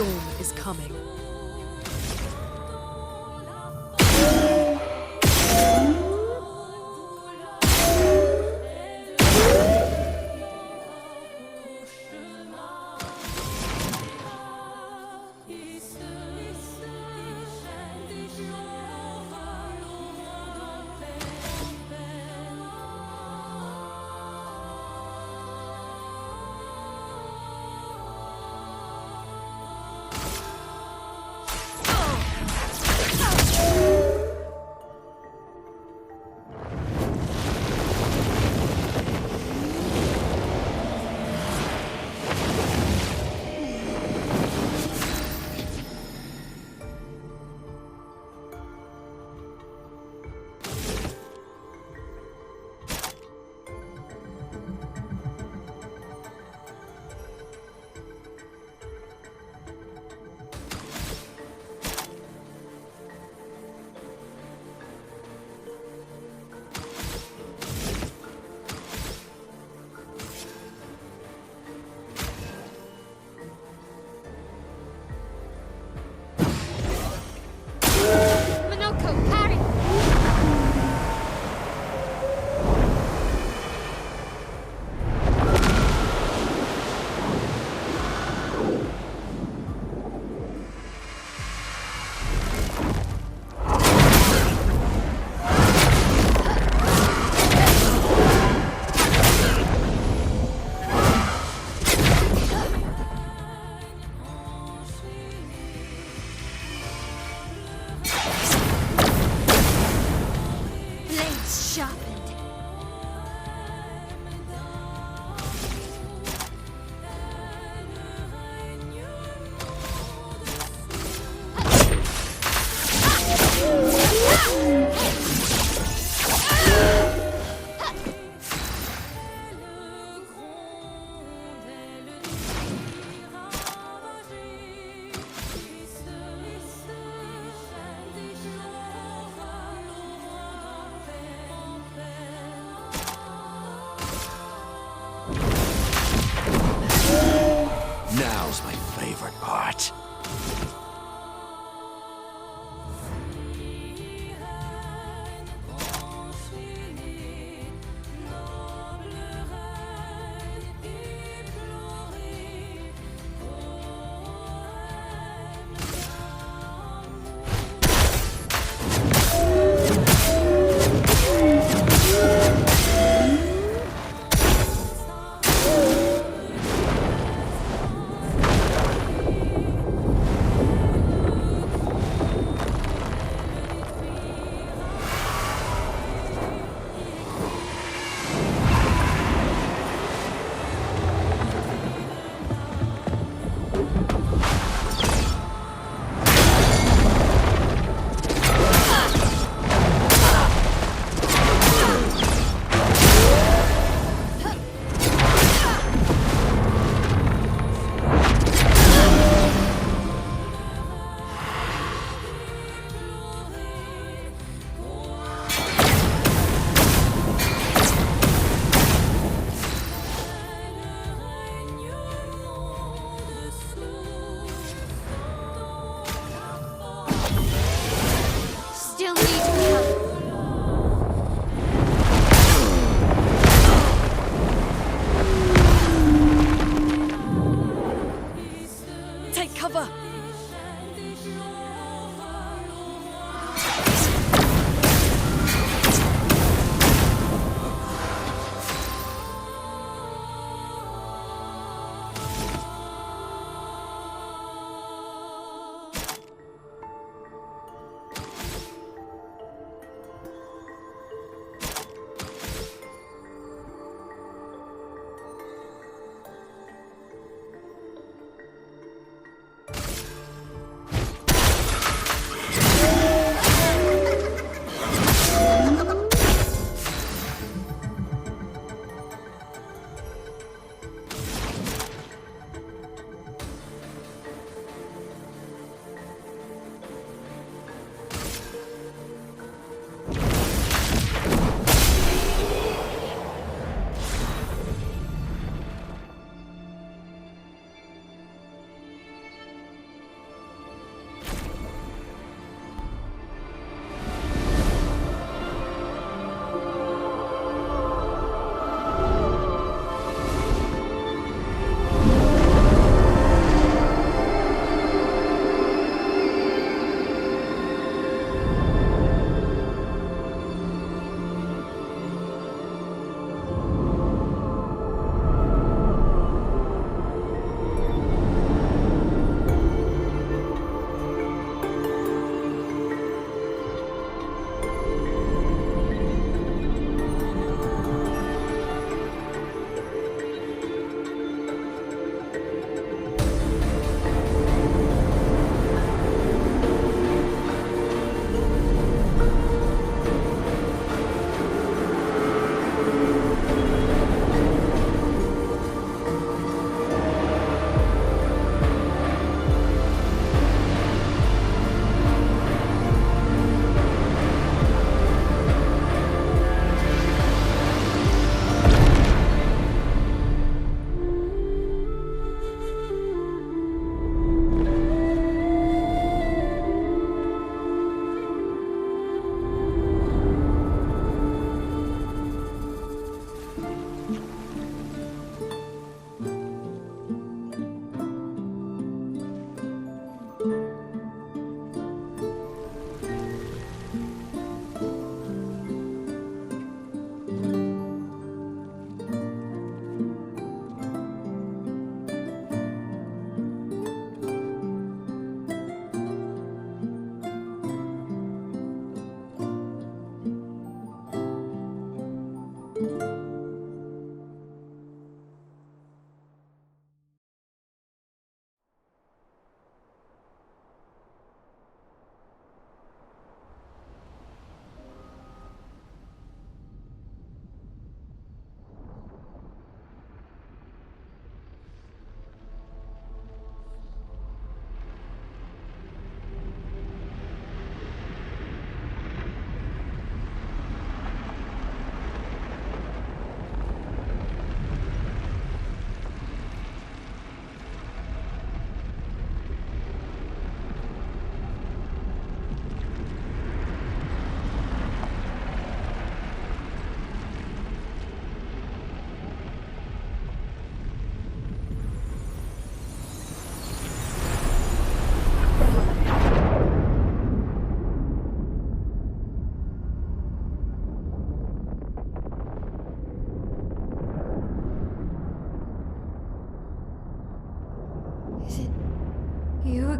storm is coming. Now's my favorite part.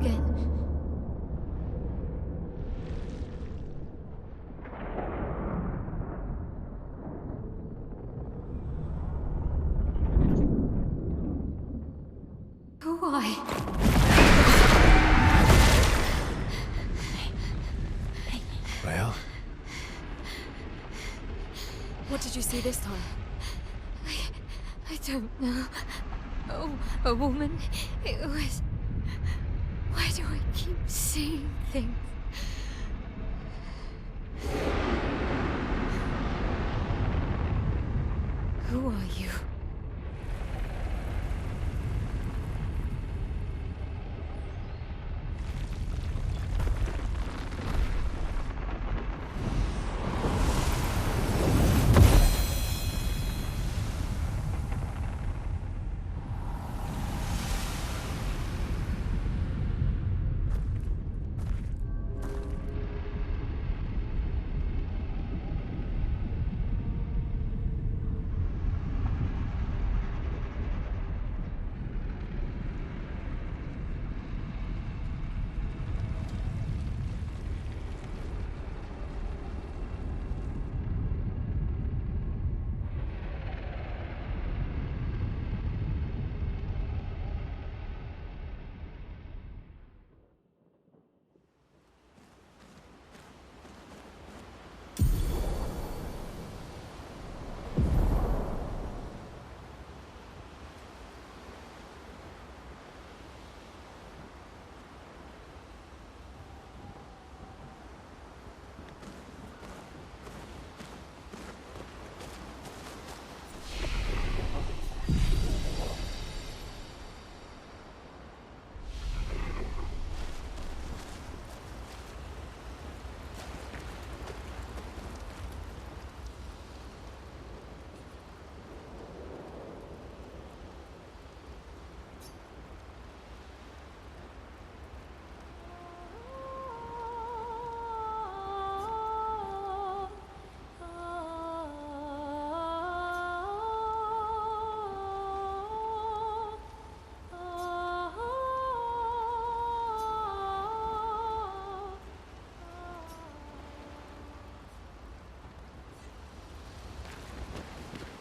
again. Why? Well? What did you see this time? I don't know. Oh, a woman. It was... Why do I keep seeing things? Who are you?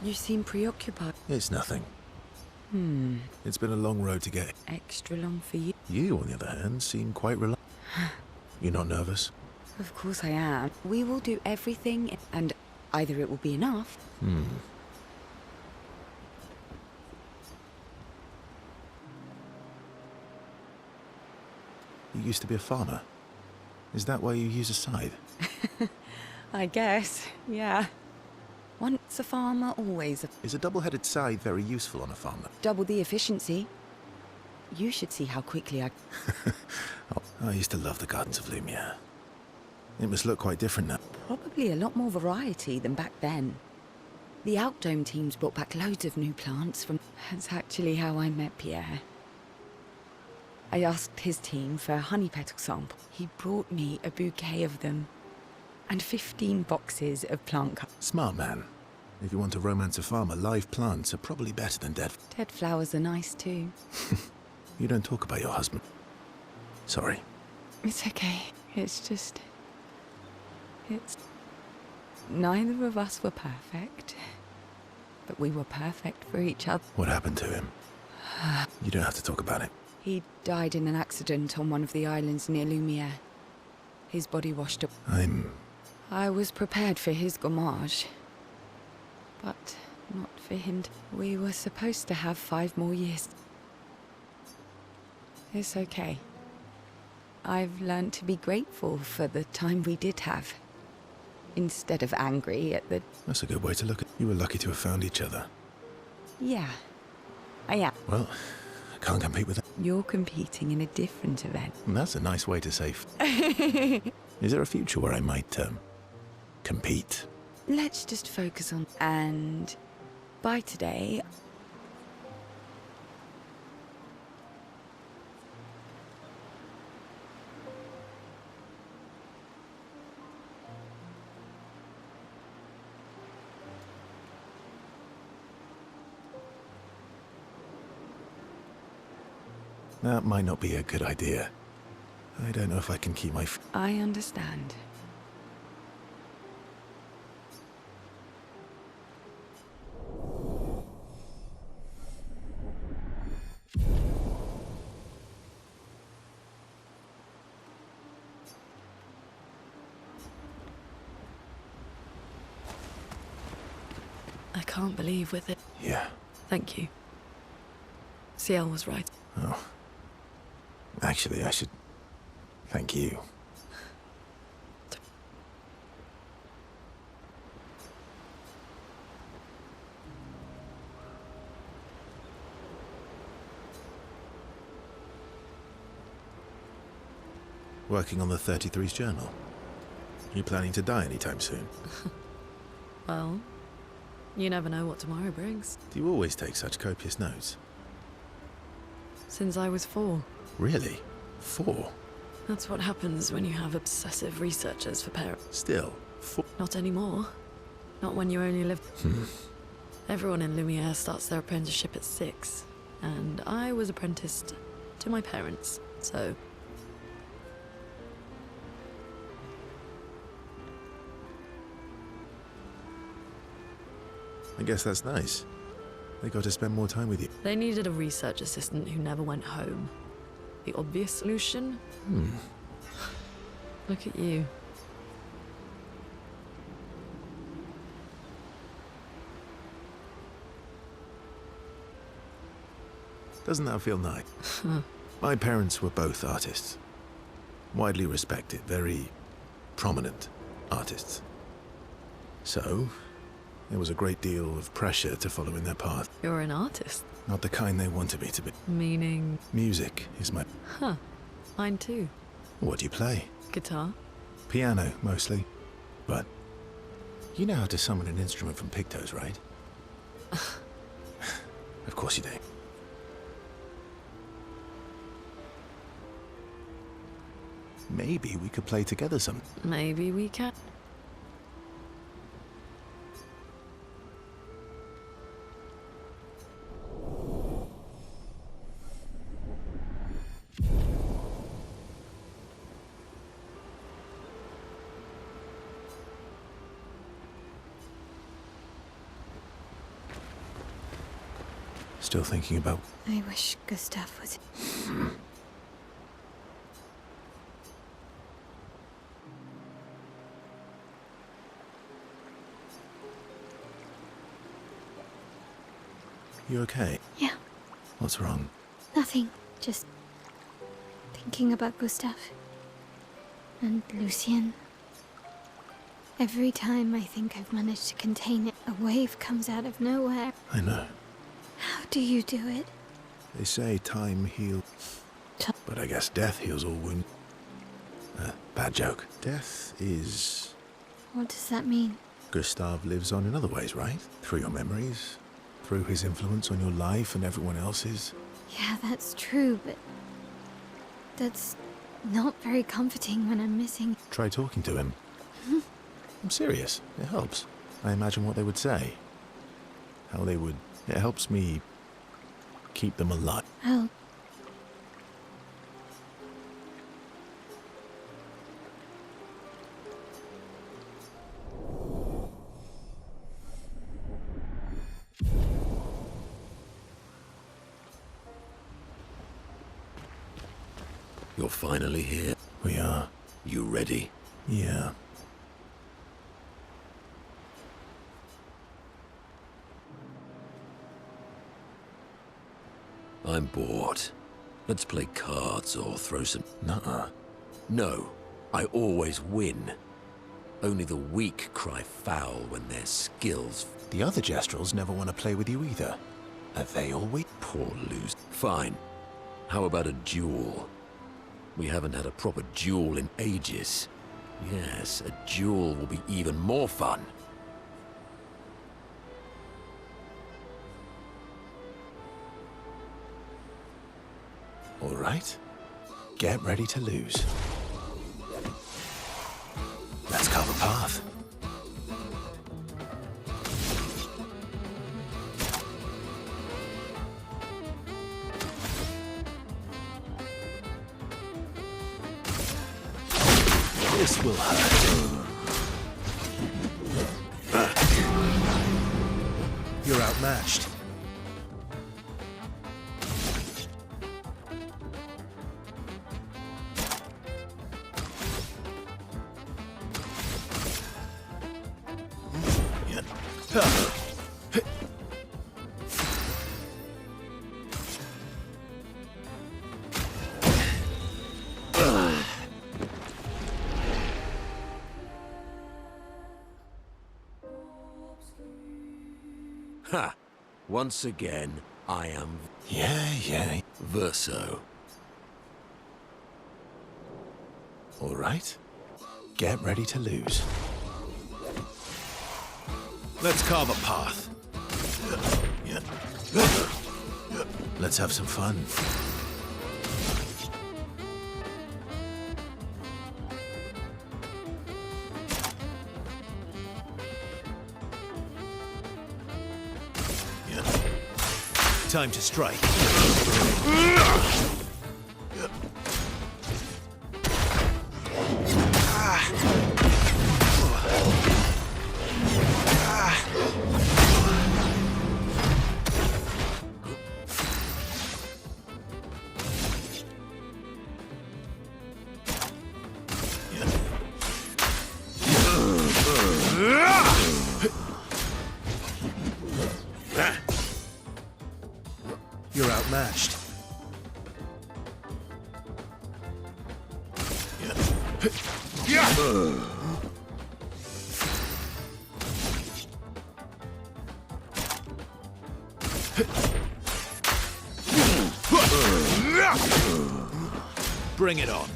You seem preoccupied. It's nothing. It's been a long road to get. Extra long for you. You, on the other hand, seem quite relaxed. You're not nervous? Of course I am. We will do everything, and either it will be enough. You used to be a farmer. Is that why you use a scythe? I guess, yeah. Once a farmer, always a... Is a double-headed scythe very useful on a farm? Double the efficiency. You should see how quickly I... Oh, I used to love the gardens of Lumiere. It must look quite different now. Probably a lot more variety than back then. The Outdome teams brought back loads of new plants from... That's actually how I met Pierre. I asked his team for a honey petal sample. He brought me a bouquet of them. And 15 boxes of plant cups. Smart man. If you want to romance a farmer, live plants are probably better than dead. Dead flowers are nice too. You don't talk about your husband. Sorry. It's okay. It's just... It's... Neither of us were perfect. But we were perfect for each other. What happened to him? You don't have to talk about it. He died in an accident on one of the islands near Lumiere. His body washed up. I was prepared for his gommage. But not for him. We were supposed to have 5 more years. It's okay. I've learned to be grateful for the time we did have. Instead of angry at the... That's a good way to look at it. You were lucky to have found each other. Yeah, I am. Well, I can't compete with that. You're competing in a different event. That's a nice way to say... Is there a future where I might, compete? Let's just focus on... And by today... That might not be a good idea. I don't know if I can keep my... I understand. I can't believe with it. Yeah. Thank you. Ciel was right. Oh. Actually, I should... Thank you. Working on the 33's journal. You planning to die anytime soon? Well, you never know what tomorrow brings. Do you always take such copious notes? Since I was 4. Really? 4? That's what happens when you have obsessive researchers for parents. Still? 4? Not anymore. Not when you only live... Everyone in Lumiere starts their apprenticeship at 6. And I was apprenticed to my parents, so... I guess that's nice. They got to spend more time with you. They needed a research assistant who never went home. The obvious solution? Look at you. Doesn't that feel nice? My parents were both artists. Widely respected, very prominent artists. So, there was a great deal of pressure to follow in their path. You're an artist? Not the kind they wanted me to be. Meaning? Music is my... Huh. Mine too. What do you play? Guitar? Piano, mostly. But you know how to summon an instrument from Pictos, right? Of course you do. Maybe we could play together some... Maybe we can. Still thinking about... I wish Gustav was... You okay? Yeah, What's wrong? nothing. Just thinking about Gustav. And Lucien. Every time I think I've managed to contain it, a wave comes out of nowhere. I know. How do you do it? They say time heals, but I guess death heals all wounds. Bad joke. Death is... What does that mean? Gustav lives on in other ways, right? Through your memories, through his influence on your life and everyone else's. Yeah, that's true, but that's not very comforting when I'm missing. Try talking to him. I'm serious. It helps. I imagine what they would say. How they would... It helps me keep them alive. I'll... You're finally here. We are. You ready? Yeah. I'm bored. Let's play cards or throw some... Nuh-uh. No, I always win. Only the weak cry foul when their skills... The other Jestrels never want to play with you either. Are they all weak? Poor lose. Fine. How about a duel? We haven't had a proper duel in ages. Yes, a duel will be even more fun. All right. Get ready to lose. Let's carve a path. This will hurt. You're outmatched. Ha! Once again, I am Yeah. Verso. All right. Get ready to lose. Let's carve a path. Let's have some fun. Time to strike. You're outmatched. Bring it on.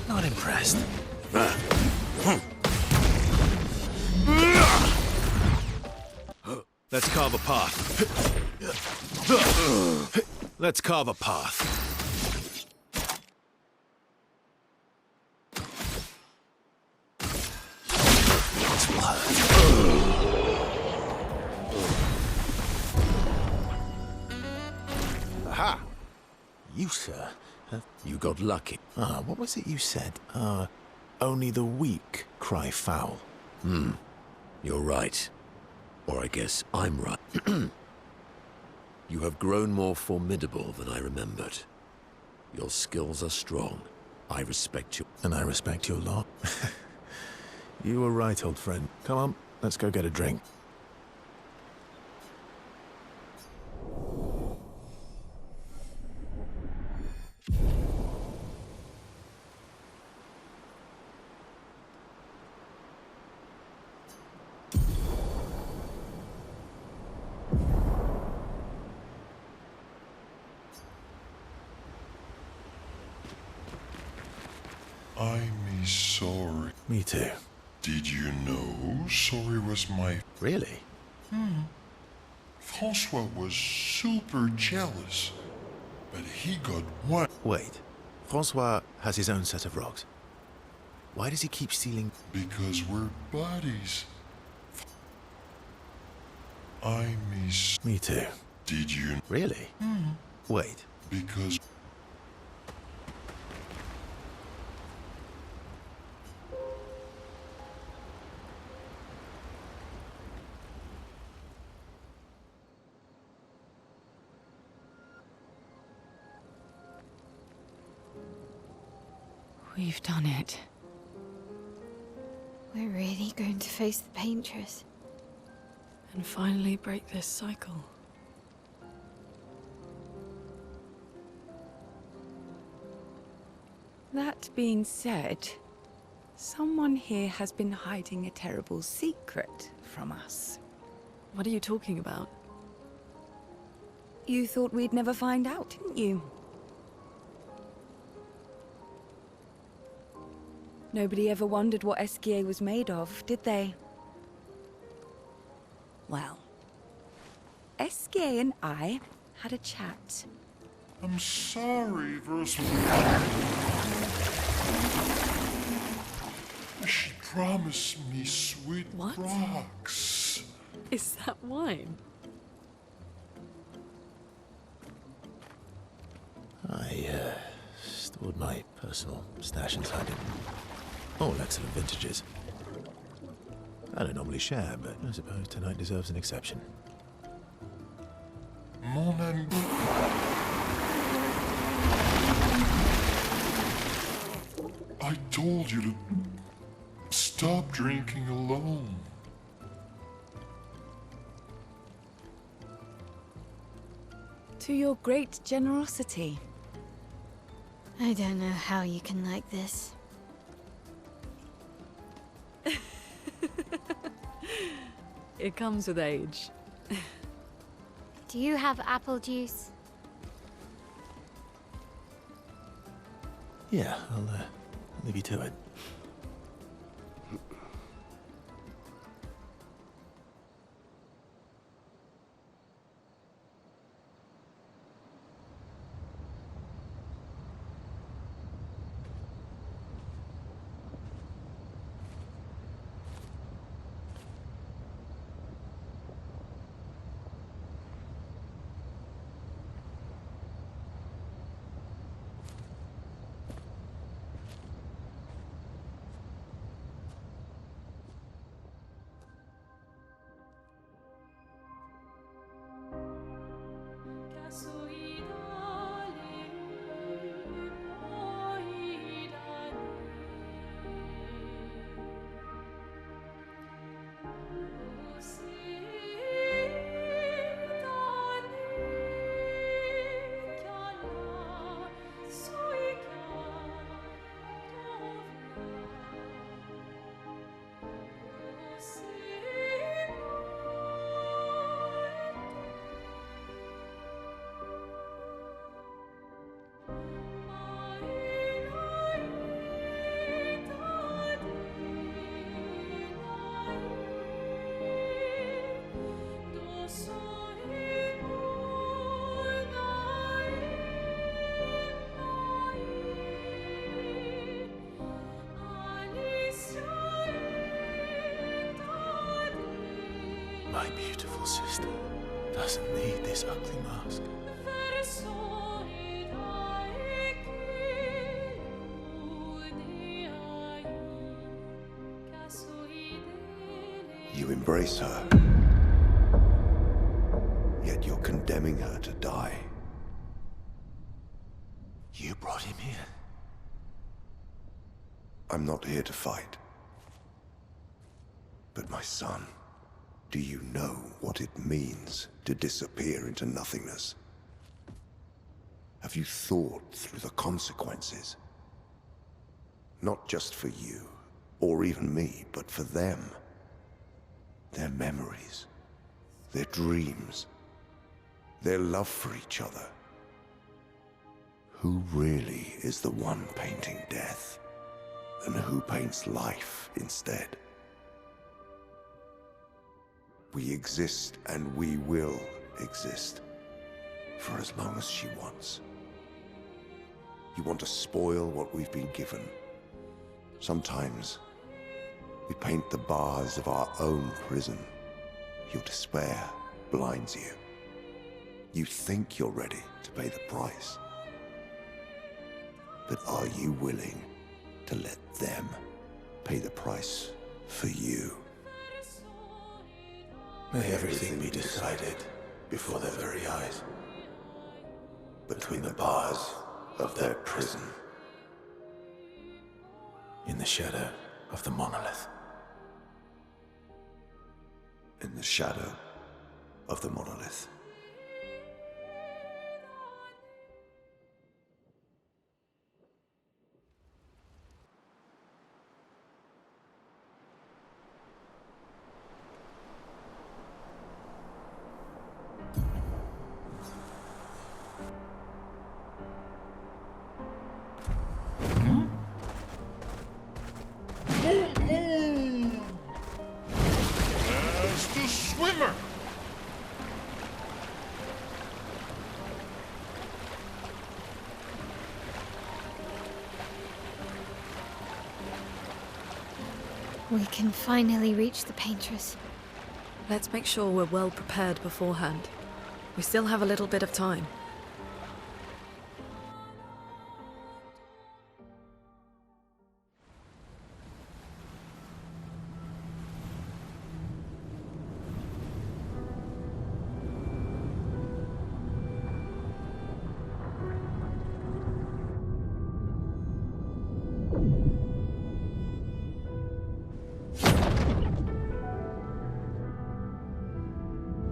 Not impressed. Let's carve a path. Let's carve a path. This will hurt. Aha! You, sir, have... You got lucky. what was it you said? Only the weak cry foul. You're right. Or I guess I'm right. You have grown more formidable than I remembered. Your skills are strong. I respect you. And I respect your lot. You were right, old friend. Come on, let's go get a drink. I'm sorry. Me too. Did you know sorry was my... Really? Francois was super jealous. But he got one. Wait. Francois has his own set of rocks. Why does he keep stealing? Because we're buddies. I miss... Me too. Did you... Really? Wait. Because... We've done it. We're really going to face the Paintress. And finally break this cycle. That being said, someone here has been hiding a terrible secret from us. What are you talking about? You thought we'd never find out, didn't you? Nobody ever wondered what Obscur was made of, did they? Well, Obscur and I had a chat. I'm sorry, Verso. Promise me sweet What? rocks. Is that wine? I stored my personal stash inside it. All excellent vintages. I don't normally share, but I suppose tonight deserves an exception. Mon ami. I told you to stop drinking alone. To your great generosity. I don't know how you can like this. It comes with age. Do you have apple juice? Yeah, I'll leave you to it. My beautiful sister doesn't need this ugly mask. You embrace her, yet you're condemning her to die. You brought him here. I'm not here to fight. But my son, do you know what it means to disappear into nothingness? Have you thought through the consequences? Not just for you, or even me, but for them. Their memories, their dreams, their love for each other. Who really is the one painting death, and who paints life instead? We exist and we will exist for as long as she wants. You want to spoil what we've been given. Sometimes we paint the bars of our own prison. Your despair blinds you. You think you're ready to pay the price. But are you willing to let them pay the price for you? May everything be decided before their very eyes. Between the bars of their prison. In the shadow of the monolith. In the shadow of the monolith. As the swimmer! We can finally reach the painters. Let's make sure we're well prepared beforehand. We still have a little bit of time.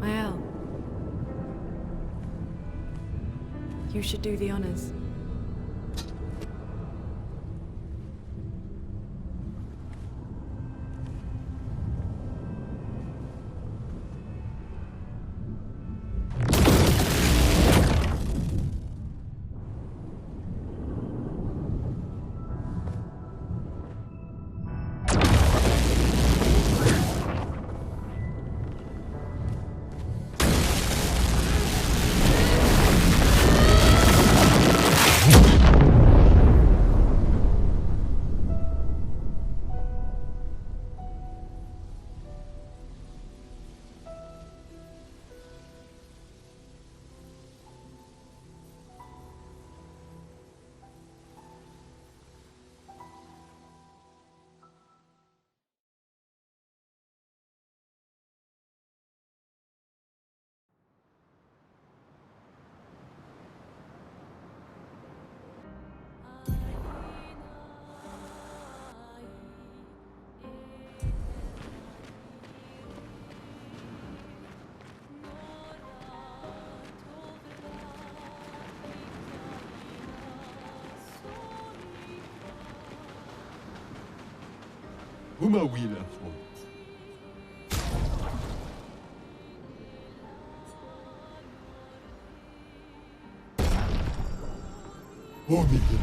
Mael, you should do the honors. Huma wila. Oh, Miguel.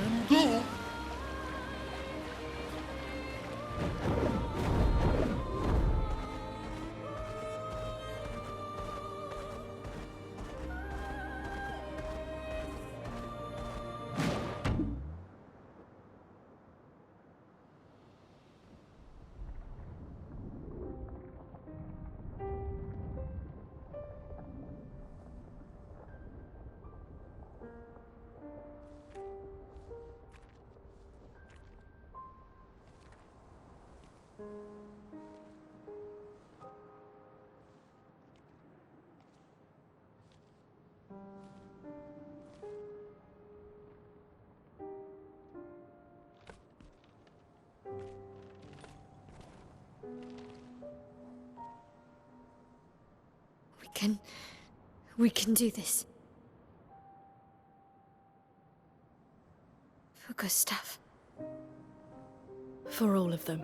And go. We can do this. For Gustav. For all of them.